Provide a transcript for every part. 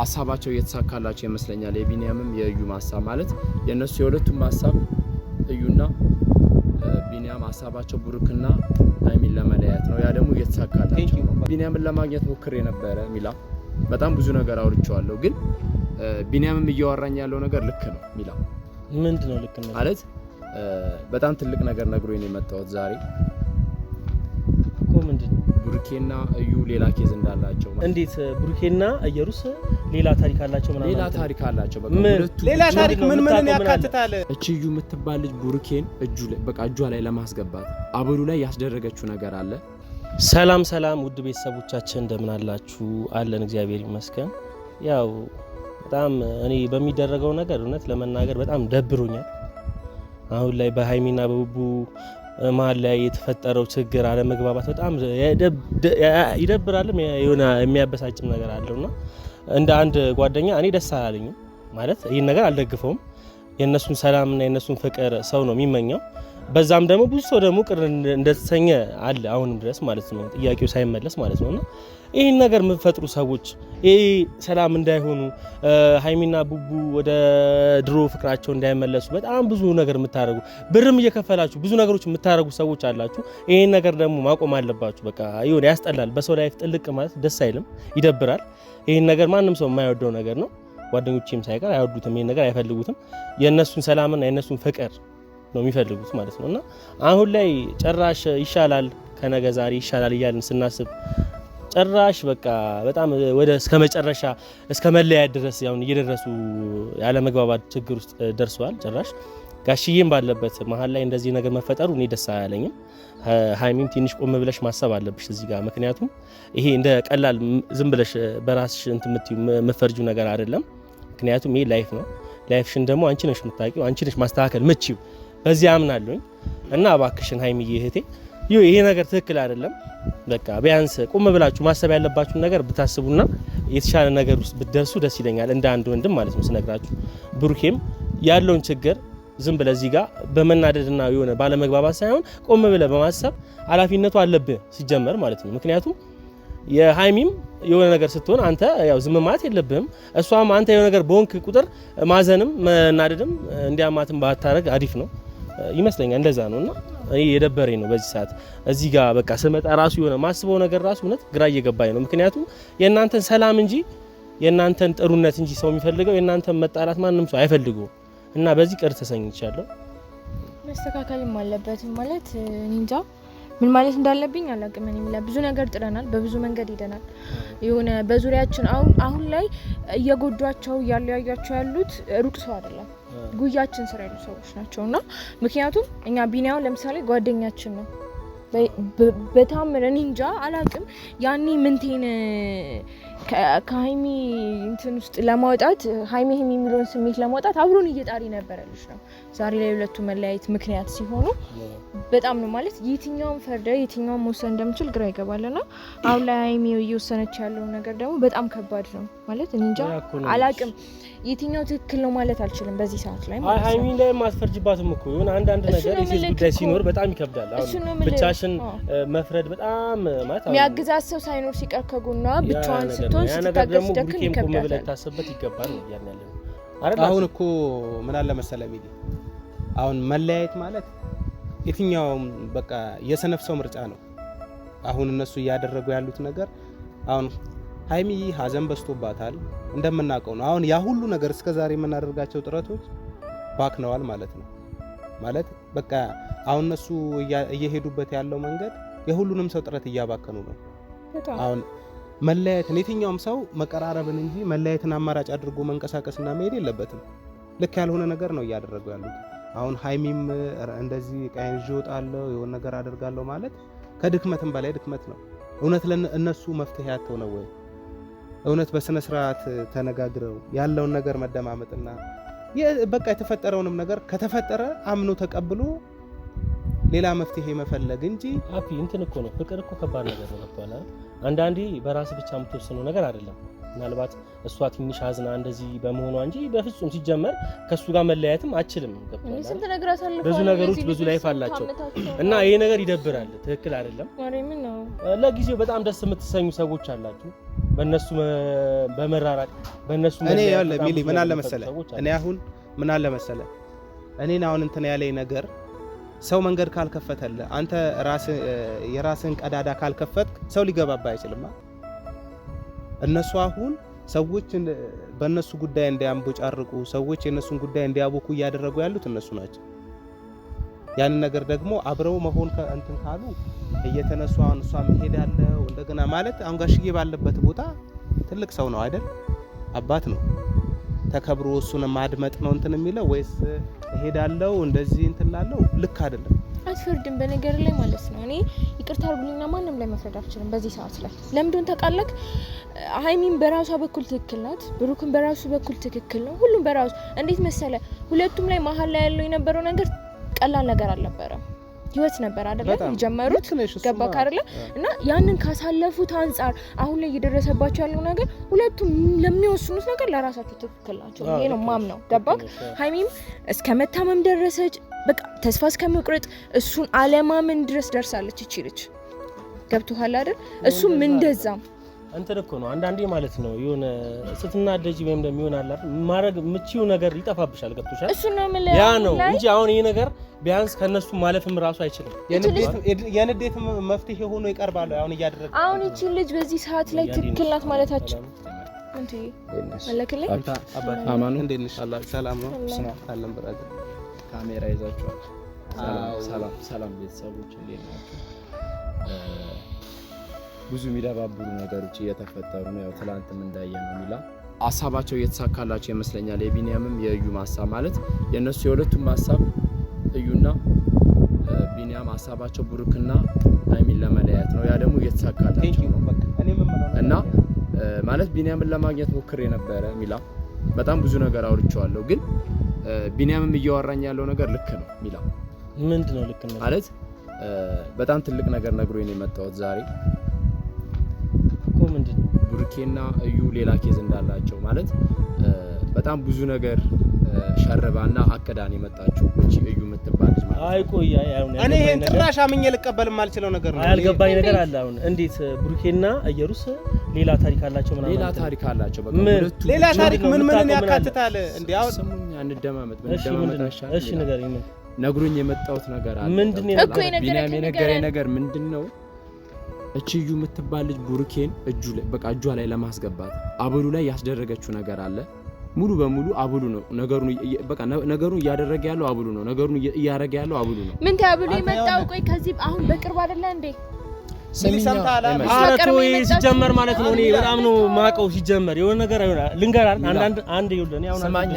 ሐሳባቸው እየተሳካላቸው ይመስለኛል። የቢኒያምም የእዩም ሐሳብ ማለት የነሱ የሁለቱም ሐሳብ እዩና ቢኒያም ሐሳባቸው ብሩክና ሃይሚን ለመለያየት ነው። ያ ደግሞ እየተሳካላቸው ነው። ቢኒያምን ለማግኘት ሞክሬ ነበረ ሚላ በጣም ብዙ ነገር አውርቼዋለሁ፣ ግን ቢኒያምም እያወራኝ ያለው ነገር ልክ ነው። ሚላ ምንድነው ልክ ነው ማለት በጣም ትልቅ ነገር ነግሮኝ ነው የመጣሁት ዛሬ እኮ። ምንድነው ብሩኬና እዩ ሌላ ኬዝ እንዳላቸው ማለት እንዴት? ብሩኬና ኢየሩስ ሌላ ታሪክ አላቸው ማለት ሌላ ታሪክ አላቸው። በቃ ሌላ ታሪክ ምን ያካትታል? እቺ እዩ የምትባል ልጅ ብሩኬን እጇ ላይ ለማስገባት አብሩ ላይ ያስደረገችው ነገር አለ። ሰላም ውድ ቤተሰቦቻችን እንደምን አላችሁ? አለን እግዚአብሔር ይመስገን። ያው በጣም እኔ በሚደረገው ነገር እውነት ለመናገር በጣም ደብሮኛል። አሁን ላይ በሃይሚና በቡቡ መሀል ላይ የተፈጠረው ችግር አለመግባባት በጣም ይደብራልም የሆነ የሚያበሳጭም ነገር አለውና እንደ አንድ ጓደኛ እኔ ደስ አላለኝም። ማለት ይሄን ነገር አልደግፈውም። የነሱን ሰላምና የነሱን ፍቅር ሰው ነው የሚመኘው። በዛም ደግሞ ብዙ ሰው ደግሞ ቅር እንደተሰኘ አለ አሁንም ድረስ ማለት ነው፣ ጥያቄው ሳይመለስ ማለት ነውና ይሄን ነገር የምትፈጥሩ ሰዎች ይሄ ሰላም እንዳይሆኑ ሃይሚና ቡቡ ወደ ድሮ ፍቅራቸው እንዳይመለሱ በጣም ብዙ ነገር የምታረጉ ብርም እየከፈላችሁ ብዙ ነገሮች የምታረጉ ሰዎች አላችሁ። ይሄን ነገር ደግሞ ማቆም አለባችሁ። በቃ ይሁን፣ ያስጠላል። በሰው ላይፍ ጥልቅ ማለት ደስ አይልም፣ ይደብራል። ይሄን ነገር ማንም ሰው የማይወደው ነገር ነው። ጓደኞቼም ሳይቀር አይወዱትም፣ ይሄን ነገር አይፈልጉትም። የነሱን ሰላምና የነሱን ፍቅር ነው የሚፈልጉት ማለት ነውና አሁን ላይ ጭራሽ ይሻላል ከነገ ዛሬ ይሻላል እያልን ስናስብ ጭራሽ በቃ በጣም ወደ እስከመጨረሻ እስከመለያየት ድረስ ያው እየደረሱ ያለ መግባባት ችግር ውስጥ ደርሰዋል። ጭራሽ ጋሽዬም ባለበት መሀል ላይ እንደዚህ ነገር መፈጠሩ እኔ ደስ አላለኝም። ሃይሚም ትንሽ ቆም ብለሽ ማሰብ አለብሽ እዚህ ጋር። ምክንያቱም ይሄ እንደ ቀላል ዝም ብለሽ በራስሽ የምትፈርጂው ነገር አይደለም። ምክንያቱም ይሄ ላይፍ ነው። ላይፍሽን ደግሞ አንቺ ነሽ የምታውቂው፣ አንቺ ነሽ ማስተካከል ምቺው። በዚህ አምናለሁኝ እና እባክሽን ሃይሚዬ እህቴ ይሄ ነገር ትክክል አይደለም። በቃ ቢያንስ ቁም ብላችሁ ማሰብ ያለባችሁን ነገር ብታስቡና የተሻለ ነገር ውስጥ ብትደርሱ ደስ ይለኛል፣ እንደ አንድ ወንድም ማለት ነው ስነግራችሁ። ብሩኬም ያለውን ችግር ዝም ብለህ እዚህ ጋር በመናደድና የሆነ ባለመግባባት ሳይሆን ቆም ብለህ በማሰብ ኃላፊነቱ አለብህ ሲጀመር ማለት ነው። ምክንያቱም የሃይሚም የሆነ ነገር ስትሆን አንተ ያው ዝም ማለት የለብህም። እሷም አንተ የሆነ ነገር በወንክ ቁጥር ማዘንም መናደድም እንዲያማትም ባታረግ አሪፍ ነው ይመስለኛል። እንደዛ ነውና እኔ የደበረኝ ነው በዚህ ሰዓት እዚህ ጋር በቃ ስመጣ ራሱ የሆነ ማስበው ነገር ራሱ እውነት ግራ እየገባኝ ነው። ምክንያቱም የእናንተን ሰላም እንጂ የእናንተን ጥሩነት እንጂ ሰው የሚፈልገው የእናንተን መጣላት ማንም ሰው አይፈልገውም። እና በዚህ ቅር ተሰኝቻለሁ። መስተካከልም አለበት ማለት እንጃ ምን ማለት እንዳለብኝ አላውቅም። እኔ ብዙ ነገር ጥረናል፣ በብዙ መንገድ ሄደናል። የሆነ በዙሪያችን አሁን ላይ እየጎዷቸው ያለያያቸው ያሉት ሩቅ ሰው አይደለም፣ ጉያችን ስራ ያሉ ሰዎች ናቸውና ምክንያቱም እኛ ቢኒያም ለምሳሌ ጓደኛችን ነው። በጣም እኔ እንጃ አላውቅም። ያኔ ምንቴን ከሃይሚ እንትን ውስጥ ለማውጣት ሃይሚ የሚለውን ስሜት ለማውጣት አብሮን እየጣሪ ነበረልሽ ነው። ዛሬ ላይ ሁለቱ መለያየት ምክንያት ሲሆኑ በጣም ነው ማለት የትኛውን ፈርደ የትኛውን መወሰን እንደምችል ግራ ይገባልና አሁን ላይ ሃይሚ እየወሰነች ያለው ነገር ደግሞ በጣም ከባድ ነው ማለት እኔ እንጃ አላውቅም። የትኛው ትክክል ነው ማለት አልችልም በዚህ ሰዓት ላይ ማለት ነው። ሃይሚ ላይ ማስፈርጅባትም እኮ የሆነ አንዳንድ ነገር የሴት ጉዳይ ሲኖር በጣም ይከብዳል። አሁን ብቻሽን መፍረድ በጣም ማለት የሚያግዛት ሰው ሳይኖር ሲቀር ከጎኗ ብቻዋን ስትሆን ስትታገስ ደክም ይከብዳል። ታስብበት ይገባል ነው ያለው አይደል? አሁን እኮ ምን አለ መሰለ ቢዲ አሁን መለያየት ማለት የትኛውም በቃ የሰነፍ ሰው ምርጫ ነው። አሁን እነሱ እያደረጉ ያሉት ነገር አሁን ሃይሚ ሀዘን በስቶባታል እንደምናውቀው ነው። አሁን ያ ሁሉ ነገር እስከዛሬ የምናደርጋቸው ጥረቶች ባክነዋል ማለት ነው። ማለት በቃ አሁን እነሱ እየሄዱበት ያለው መንገድ የሁሉንም ሰው ጥረት እያባከኑ ነው። አሁን መለያየትን የትኛውም ሰው መቀራረብን እንጂ መለያየትን አማራጭ አድርጎ መንቀሳቀስና መሄድ የለበትም። ልክ ያልሆነ ነገር ነው እያደረጉ ያሉት። አሁን ሃይሚም እንደዚህ ቃይን ይወጣለው የሆነ ነገር አደርጋለሁ ማለት ከድክመትም በላይ ድክመት ነው። እውነት ለእነሱ መፍትሄ ያተው ነው ወይ? እውነት በስነ ስርዓት ተነጋግረው ያለውን ነገር መደማመጥና በቃ የተፈጠረውንም ነገር ከተፈጠረ አምኖ ተቀብሎ ሌላ መፍትሄ መፈለግ እንጂ አፒ እንትን እኮ ነው። ፍቅር እኮ ከባድ ነገር ነው ተባለ። አንዳንዴ በራስ ብቻ የምትወስነው ነገር አይደለም። ምናልባት እሷ ትንሽ አዝና እንደዚህ በመሆኗ እንጂ በፍጹም ሲጀመር ከሱ ጋር መለያየትም አችልም። ብዙ ነገሮች ብዙ ላይፍ አላቸው እና ይሄ ነገር ይደብራል። ትክክል አይደለም። ለጊዜው በጣም ደስ የምትሰኙ ሰዎች አላችሁ። በእነሱ በመራራቅ በእነሱ እኔ ያለ ሚሊ ምን አለ መሰለ እኔ አሁን ምን አለ መሰለ እኔን አሁን እንትን ያለኝ ነገር ሰው መንገድ ካልከፈተልህ አንተ የራስህን ቀዳዳ ካልከፈትክ ሰው ሊገባባ አይችልም። እነሱ አሁን ሰዎች በእነሱ ጉዳይ እንዲያንቦጫርቁ ሰዎች የነሱን ጉዳይ እንዲያቦኩ እያደረጉ ያሉት እነሱ ናቸው። ያን ነገር ደግሞ አብረው መሆን እንትን ካሉ እየተነሱ አሁን እሷም ሄዳለው እንደገና ማለት አሁን ጋሽዬ ባለበት ቦታ ትልቅ ሰው ነው አይደል? አባት ነው ተከብሮ እሱን ማድመጥ ነው እንትን የሚለው ወይስ ሄዳለው እንደዚህ እንትን ላለው ልክ አይደለም። አትፈርድም በነገር ላይ ማለት ነው። እኔ ይቅርታ አርጉልኝና ማንንም ላይ መፍረድ አልችልም በዚህ ሰዓት ላይ። ለምንድን ተቃለክ? ሃይሚን በራሷ በኩል ትክክል ናት፣ ብሩክን በራሱ በኩል ትክክል ነው። ሁሉም በራሱ እንዴት መሰለ ሁለቱም ላይ መሀል ላይ ያለው የነበረው ነገር ቀላል ነገር አልነበረም። ህይወት ነበር አይደለ የጀመሩት ገባ ካርለ እና ያንን ካሳለፉት አንፃር አሁን ላይ እየደረሰባቸው ያለው ነገር ሁለቱም ለሚወስኑት ነገር ለራሳቸው ትክክል ናቸው። ይሄ ነው ማምነው። ገባክ? ሃይሚም እስከ መታመም ደረሰች። በቃ ተስፋ እስከመቁረጥ እሱን አለማመን ድረስ ደርሳለች። ይችልች ገብቶሃል አይደል? እሱም እንደዛም እንትን እኮ ነው አንዳንዴ ማለት ነው የሆነ ስትናደጂ ወይም ደግሞ ይሆናል አይደል ማረግ ምቺው ነገር ይጠፋብሻል። ገብቶሻል? እሱ ነው ማለት ያ ነው እንጂ አሁን ይሄ ነገር ቢያንስ ከነሱ ማለፍም ራሱ አይችልም። የንዴት መፍትሄ ሆኖ ይቀርባል። አሁን እያደረገ አሁን እቺ ልጅ በዚህ ሰዓት ላይ ትክክል ናት ማለታችን እንዴ አለከለ አማኑ እንዴት ሰላም ነው አለን ብራዘር ካሜራ ይዛችኋል። ሰላም ቤተሰቦች እንዴት ናችሁ? ብዙ የሚደባብሩ ነገሮች እየተፈጠሩ ነው። ያው ትላንትም እንዳየነው ሚላ ሀሳባቸው እየተሳካላቸው ይመስለኛል። የቢኒያምም የእዩ ሀሳብ ማለት የነሱ የሁለቱም ሀሳብ እዩና ቢኒያም ሀሳባቸው ብሩክና ሃይሚን ለመለያየት ነው። ያ ደግሞ እየተሳካላቸው ነው እና ማለት ቢኒያምን ለማግኘት ሞክሬ ነበረ ሚላ በጣም ብዙ ነገር አውርቼዋለሁ። ግን ቢኒያምም እያወራኝ ያለው ነገር ልክ ነው ሚላ። ምንድነው ልክ ነው ማለት? በጣም ትልቅ ነገር ነግሮኝ ነው የመጣሁት ዛሬ ምንድነው ብሩኬና እዩ ሌላ ኬዝ እንዳላቸው ማለት በጣም ብዙ ነገር ሸርባና አቀዳን የመጣችው እቺ እዩ የምትባል ልጅ ማለት አይ ቆይ እኔ ይሄን ጭራሽ አምኜ ልቀበልም አልችለው ነገር ነው። አልገባኝ ነገር አለ። አሁን እንዴት ብሩኬና ኢየሩስ ሌላ ታሪክ አላቸው ምናምን ሌላ ታሪክ አላቸው። በቃ ሁለቱ ሌላ ታሪክ ምን ያካትታል እንዴ? አሁን ስሙኝ አንደማመጥ እንደማመጣሻል። እሺ ነገር ይምን ነግሮኝ የመጣሁት ነገር አለ። ምንድነው እኮ ቢኒያም የነገረኝ ነገር ምንድነው? እቺ እዩ የምትባል ልጅ ብሩኬን እጁ ላይ በቃ እጇ ላይ ለማስገባት አብሉ ላይ ያስደረገችው ነገር አለ። ሙሉ በሙሉ አብሉ ነው ነገሩን በቃ ነገሩን እያደረገ ያለው አብሉ ነው። ነገሩን እያረገ ያለው አብሉ ነው። ምን ታብሉ የመጣው? ቆይ ከዚህ አሁን በቅርብ አይደለ እንዴ? አረቶ ሲጀመር ማለት ነው። እኔ በጣም ነው ማቀው ሲጀመር የሆነ ነገር አይሆናል። ልንገር አንድ ይኸውልህ እኔ አሁን ስማኛ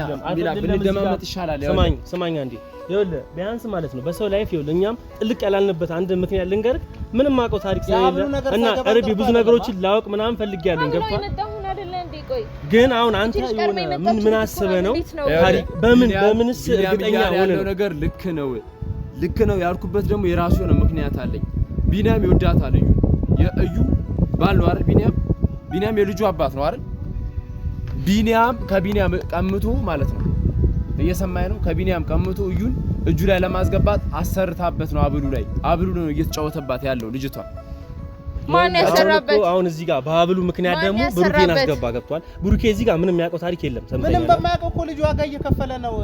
ብንደማመጥ ይሻላል። ስማኝ አንዴ ይኸውልህ ቢያንስ ማለት ነው በሰው ላይፍ ይኸውልህ እኛም ጥልቅ ያላልንበት አንድ ምክንያት ልንገር። ምንም ማቀው ታሪክ ስለሌለ እና እርቢ ብዙ ነገሮችን ላውቅ ምናምን ፈልጌያለሁ። ገባ ግን አሁን አንተ የሆነ ምን አስበህ ነው ታሪክ በምንስ እርግጠኛ ሆነ ነገር ልክ ነው ያልኩበት ደግሞ የራሱ የሆነ ምክንያት አለኝ። ቢኒያም ይወዳታል እዩ የእዩ ባል ነው አይደል? ቢኒያም የልጁ አባት ነው አይደል? ቢኒያም ከቢኒያም ቀምቶ ማለት ነው እየሰማኝ ነው። ከቢኒያም ቀምቶ እዩን እጁ ላይ ለማስገባት አሰርታበት ነው። አብሉ ነው እየተጫወተባት ያለው ልጅቷ። ማን ያሰራበት? አሁን እዚህ ጋር በአብሉ ምክንያት ደግሞ ብሩኬን አስገባ ገብቷል። ብሩኬ እዚህ ጋር ምንም የሚያውቀው ታሪክ የለም። ምንም በማያውቀው እኮ ልጅ ዋጋ እየከፈለ ነው።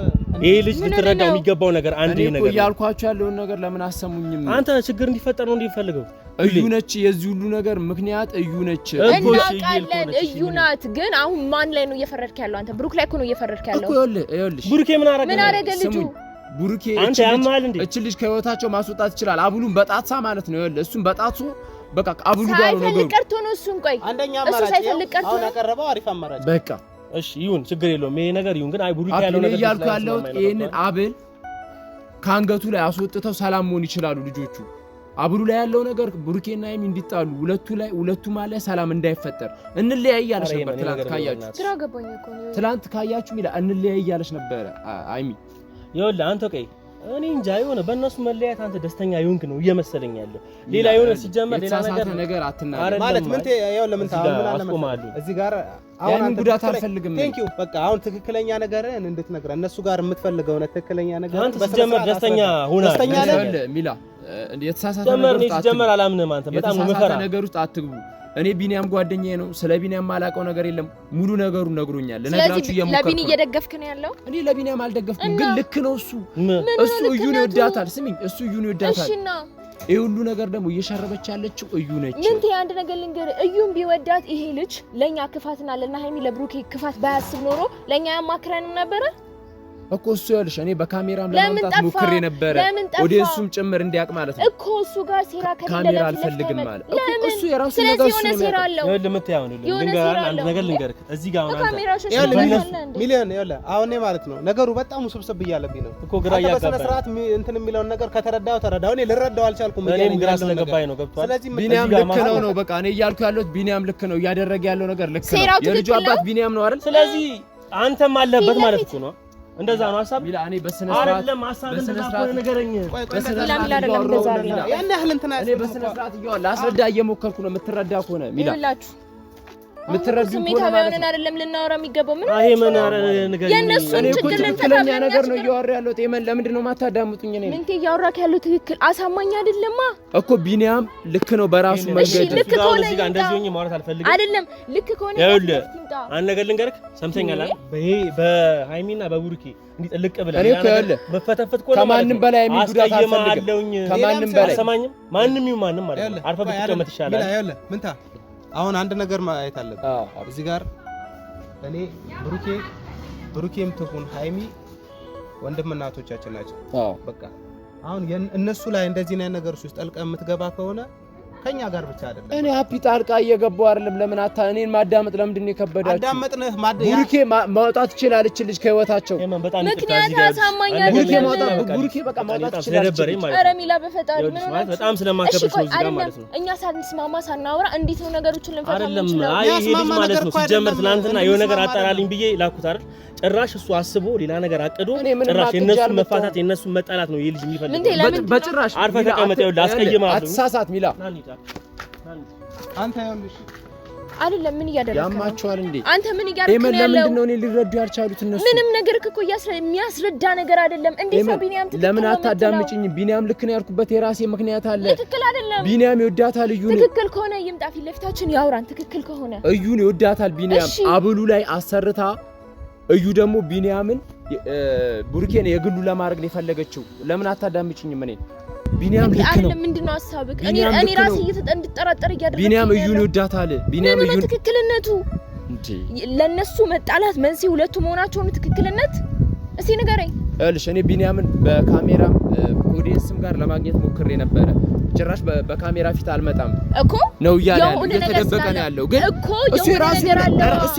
ይሄ ልጅ ልትረዳው የሚገባው ነገር አንድ ነገር ነው። እያልኳችሁ ያለውን ነገር ለምን አሰሙኝም? አንተ ችግር እንዲፈጠር ነው እንዲፈልገው እዩ ነች። የዚህ ሁሉ ነገር ምክንያት እዩ ነች። እናውቃለን እዩ ናት። ግን አሁን ማን ላይ ነው እየፈረድክ ያለው? አንተ ብሩክ ላይ እኮ ነው እየፈረድክ ያለው እኮ። ይኸውልሽ ብሩኬ ምን አረገ ልጁ? ብሩኬ አንተ ያማል እንዴ? እቺ ልጅ ከህይወታቸው ማስወጣት ይችላል። አብሉን በጣትሳ ማለት ነው። ይኸውልህ እሱን በጣቱ በቃ አብሉ ጋር ነው ነገሩ። ቀርቶ ነው እሱን። ቆይ አንደኛ አማራጭ አሁን ያቀረበው አሪፍ አማራጭ በቃ እሺ ይሁን ችግር የለውም። ይሄ ነገር ይሁን። ግን አይ ብሩኬ ያለው ነገር ያልኩ ያለው ይሄንን አብል ካንገቱ ላይ አስወጥተው ሰላም መሆን ይችላሉ ልጆቹ። አብሉ ላይ ያለው ነገር ብሩኬና ሃይሚ እንዲጣሉ ሁለቱ ማለት ሰላም እንዳይፈጠር እንለያይ ያለሽ ነበር። ትላንት ካያችሁ ሚላ እንለያይ ያለሽ ነበር ሃይሚ። ይኸውልህ አንተ ቆይ እኔ እንጃ የሆነ በእነሱ መለያየት አንተ ደስተኛ ይሁንክ ነው እየመሰለኝ ያለው። ሌላ የሆነ ሲጀመር ሌላ ነገር አትናገር ማለት ምን ያው ለምን ታውቃለህ? እዚህ ጋር አሁን አንተ ጉዳት አልፈልግም። ቴንኪው በቃ አሁን ትክክለኛ ነገርን እንድትነግረን እነሱ ጋር የምትፈልገው ነው ትክክለኛ ነገር አንተ ሲጀመር ደስተኛ ሁና ደስተኛ ነህ ሚላ። የተሳሳተ ነገር ውስጥ ሲጀመር አላምንም። አንተ በጣም ነው መፈራ ነገር ውስጥ አትግቡ። እኔ ቢኒያም ጓደኛዬ ነው። ስለ ቢኒያም ማላውቀው ነገር የለም። ሙሉ ነገሩን ነግሮኛል። ለነግራችሁ እየሞከርኩ ለቢኒ እየደገፍክ ነው ያለው። እኔ ለቢኒያም አልደገፍኩም፣ ግን ልክ ነው እሱ እዩን ይወዳታል። ስሚኝ እሱ እዩን ይወዳታል። እሺና ይሄ ሁሉ ነገር ደግሞ እየሸረበች ያለችው እዩ ነች። ምን ትይ አንድ ነገር ልንገር፣ እዩን ቢወዳት ይሄ ልጅ ለኛ ክፋትና ለና ሃይሚ ለብሩኬ ክፋት ባያስብ ኖሮ ለኛ ያማክረንም ነበረ እኮ እሱ ያልሽ እኔ በካሜራም ለማምጣት ሞክሬ ነበረ ኦዲየንሱም ጭምር እንዲያቅ ማለት ነው እኮ እሱ ጋር ሴራ ካሜራ አልፈልግም ማለት እሱ የራሱ ነገር እሱ ነው ያለው ለምትያው ነው ልንገር አንድ ነገር ልንገር እዚህ ጋር ሚሊዮን ያለ አሁን ማለት ነው ነገሩ በጣም ውስብስብ እያለብኝ ነው እኮ ግራ ያጋባኝ በስነ ስርዓት እንትን የሚለውን ነገር ከተረዳው እኔ ልረዳው አልቻልኩም እኔም ግራ ስለገባኝ ነው ገብቷል ስለዚህ ቢኒያም ልክ ነው በቃ እኔ እያልኩ ያለሁት ቢኒያም ልክ ነው እያደረገ ያለው ነገር ልክ ነው የልጁ አባት ቢኒያም ነው አይደል ስለዚህ አንተም አለበት ማለት እኮ ነው እንደዛ ነው ሐሳብ ሚላ እኔ በስነ ስርዓት አይደለም ሐሳብ እንደዛ ነገረኝ ሚላ አይደለም እንደዛ ሚላ ያን ያህል እንትና እኔ በስነ ስርዓት ይያው ላስረዳ እየሞከርኩ ነው የምትረዳ ከሆነ ሚላ ይላችሁ ምትረዱ ከሆነ ማለት ነው አይደለም ልናወራ የሚገባው ምን አይ ምን አረ ነገር የነሱን ችግር ትክክለኛ ነገር ነው እያወራ ያለው ጤመን ለምንድን ነው ማታዳምጡኝ እኔ ምን እያወራክ ያለው ትክክል አሳማኝ አይደለማ እኮ ቢኒያም ልክ ነው በራሱ መንገድ ልክ ከሆነ እዚህ ጋር እንደዚህ ሆኜ ማውራት አልፈልግም አይደለም ልክ ከሆነ አንድ ነገር ልንገርክ ሰምተኛል አይደል በሃይሚና በቡሩኬ እንዲህ ጥልቅ ብለህ እኔ ከያለ መፈተፈት ኮለ ከማንንም በላይ የሚጉዳት አልፈልግም ከማንንም በላይ አሰማኝም ማንንም ይሁን ማንንም ማለት ነው አርፈህ ብትቀመጥ ይሻላል ይላል ምንታ አሁን አንድ ነገር ማየት አለብን እዚህ ጋር እኔ ብሩኬም ትሁን ሃይሚ ወንድም እናቶቻችን ናቸው በቃ አሁን እነሱ ላይ እንደዚህ ነገር ውስጥ ጠልቀህ የምትገባ ከሆነ ከኛ ጋር ብቻ አይደለም እኔ ሃፒ ጣልቃ እየገባው አይደለም ለምን እኔን ማዳመጥ ለምንድን ነው የከበዳችሁ አዳመጥነህ ቡሩኬ ማውጣት ይችላል እቺ ልጅ ከህይወታቸው ምክንያት አሳማኝ አይደለም ቡሩኬ በቃ ማውጣት ይችላል ኧረ ሚላ በፈጣሪ ምን ማለት በጣም ስለማከብርሽ ነው እዚህ ጋር ማለት ነው እኛ ሳንስማማ ሳናወራ እንዴት ነው ነገሮችን ልንፈታ አይደለም አይ ይሄ ልጅ ማለት ነው ሲጀመር ትናንትና የሆነ ነገር አጣራልኝ ብዬ ላኩት አይደል ጭራሽ እሱ አስቦ ሌላ ነገር አቅዶ ጭራሽ የነሱ መፋታት የነሱ መጣላት ነው ይሄ ልጅ የሚፈልገው በጭራሽ አርፈ ተቀመጥ ይኸውልህ አስቀይማለሁ አትሳሳት ሚላ አንተ ይኸውልሽ አይደለም ምን እያደረግህ ያማቸዋል እንዴ አንተ ምን እያደረግህ ነው ለምንድን ነው እኔ ሊረዱ ያልቻሉት እነሱ ምንም ነገር እኮ የሚያስረዳ ነገር አይደለም እንዴት ነው ቢኒያም ትክክል ለምን አታዳምጪኝ ቢኒያም ልክ ነው ያልኩበት የራሴ ምክንያት አለ ትክክል አይደለም ቢኒያም ይወዳታል እዩ ነው ትክክል ከሆነ ይምጣ ፊት ለፊታችን ያውራን ትክክል ከሆነ እዩ ነው ይወዳታል ቢኒያም አብሉ ላይ አሰርታ እዩ ደግሞ ቢኒያምን ቡርኬን የግሉ ለማድረግ ነው የፈለገችው ለምን አታዳምጪኝም እኔ ቢኒያም ልክ ነው ምንድነው ሐሳብክ እኔ ራሴ እንድጠራጠር ያደረገኝ ቢኒያም እዩ ነው ይወዳታል ቢኒያም እዩ ትክክልነቱ እንዴ ለነሱ መጣላት መንሲ ሁለቱ መሆናቸው ነው ትክክልነት እስቲ ንገረኝ እልሽ እኔ ቢኒያምን በካሜራም ኦዲየንስም ጋር ለማግኘት ሞክሬ ነበር ጭራሽ በካሜራ ፊት አልመጣም እኮ ነው ያለው እየተደበቀ ነው ያለው ግን እሱ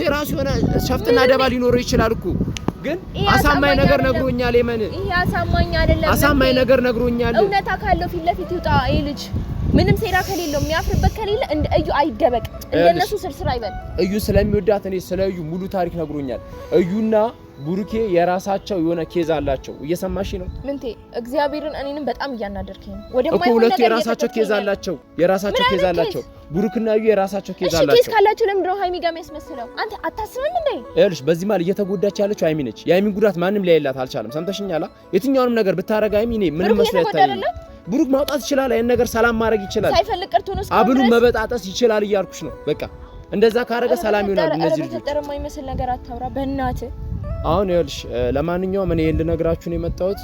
የራሱ የሆነ ሸፍትና ደባ ሊኖረው ይችላል እኮ ግን አሳማኝ ነገር ነግሮኛል የመን ይሄ አሳማኝ አይደለም አሳማኝ ነገር ነግሮኛል እውነታ ካለው ፊት ለፊት ይውጣ ይሄ ልጅ ምንም ሴራ ከሌለው የሚያፍርበት ከሌለ እንደ እዩ አይደበቅ እንደነሱ ስርስር አይበል እዩ ስለሚወዳት እኔ ስለ እዩ ሙሉ ታሪክ ነግሮኛል እዩና ቡሩኬ የራሳቸው የሆነ ኬዝ አላቸው እየሰማሽ ነው ምንቴ እግዚአብሔርን እኔንም በጣም እያናደርከኝ ነው ወደማይሆን ነገር ሁለቱ የራሳቸው ኬዝ አላቸው ቡሩክና እዩ የራሳቸው ኬዝ አላቸው እሺ ኬዝ ካላቸው ለምን ነው ሃይሚ ጋር የሚያስመስለው አንተ አታስብም እንዴ ይኸውልሽ በዚህ ማለት እየተጎዳች ያለችው ሃይሚ ነች የሃይሚን ጉዳት ማንም ሊያይላት አልቻለም ሰምተሽኛላ የትኛውንም ነገር ብታረጋ ሃይሚ እኔ ምንም መስሎ አይታየኝም ቡሩክ ማውጣት ይችላል አይን ነገር ሰላም ማድረግ ይችላል ሳይፈልግ ቀርቶ ነው አብሉ መበጣጠስ ይችላል እያልኩሽ ነው በቃ እንደዛ ካረገ ሰላም ይሆናል እነዚህ ልጆች ተጠረማ ይመስል ነገር አታውራ በእናትህ አሁን ይኸውልሽ ለማንኛውም እኔ ልነግራችሁ ነው የመጣሁት